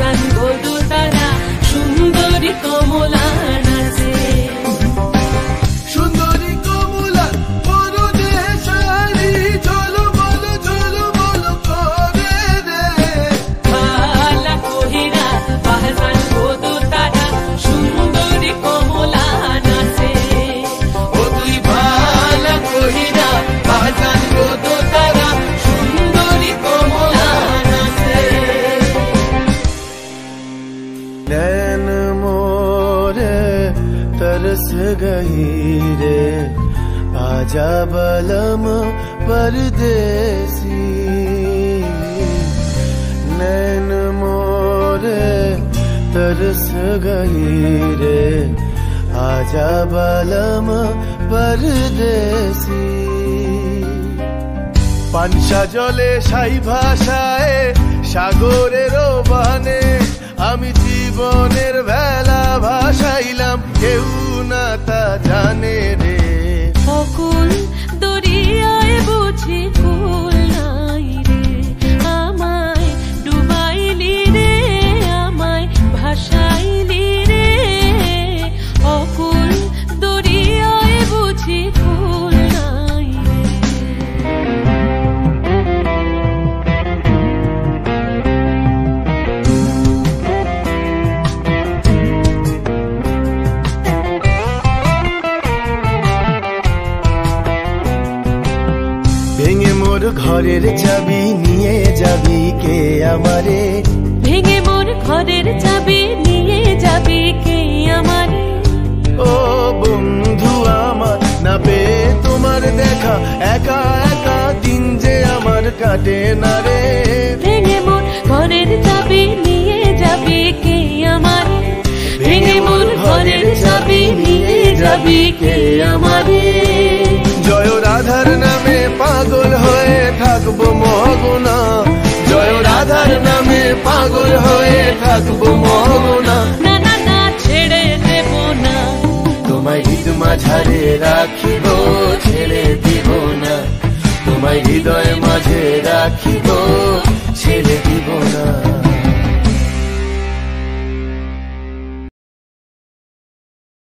ভাসান বধু তারা সুন্দরী কমলা নাচে। সুন্দরী কমলা পরদেশারি ঝলমল ঝলমল করে রে। ভালা কহিরা ভাসান বধু তারা সুন্দরী কমলা নাচে। ও তুই ভালা কহিরা ভাসান বধু তারা সুন্দরী কমলা নাচে। नैन मोरे तरस गई रे आजा बलम परदेसी। नैन मोरे तरस गई रे आजा बलम परदेसी। পানসা জলে সাই ভাষায় সাগরের বানে আমি জীবনের ভেলা ভাসাইলাম কেউ না তা জানে রে। অকুল দরিয়ায় বুঝি কুল নাই রে আমায় ডুবাইলি রে আমায় ভাসাইলি রে। অকুল দরিয়ায় বুঝি কুল নাই রে। ভেঙে মোর ঘরের চাবি নিয়ে যাবি কে আমারে। ভেঙে মোর ঘরের চাবি নিয়ে যাবি কে আমারে। ও বন্ধু আমার না পেয়ে তোমার দেখা একা একা দিন যে আমার কাটে না রে। ভেঙে মোর ঘরের চাবি নিয়ে যাবি কে আমারে। ভেঙে মোর ঘরের চাবি নিয়ে যাবি কে আমারে। জয় রাধার নামে পাগল হয়ে থাকবো মগনা। জয় রাধার নামে পাগল হয়ে থাকবো মগনা। না না না ছেড়ে দেব না তোমায় হৃদ মাঝারে রাখিব ছেড়ে দিব না। তোমায় হৃদয় মাঝে রাখিব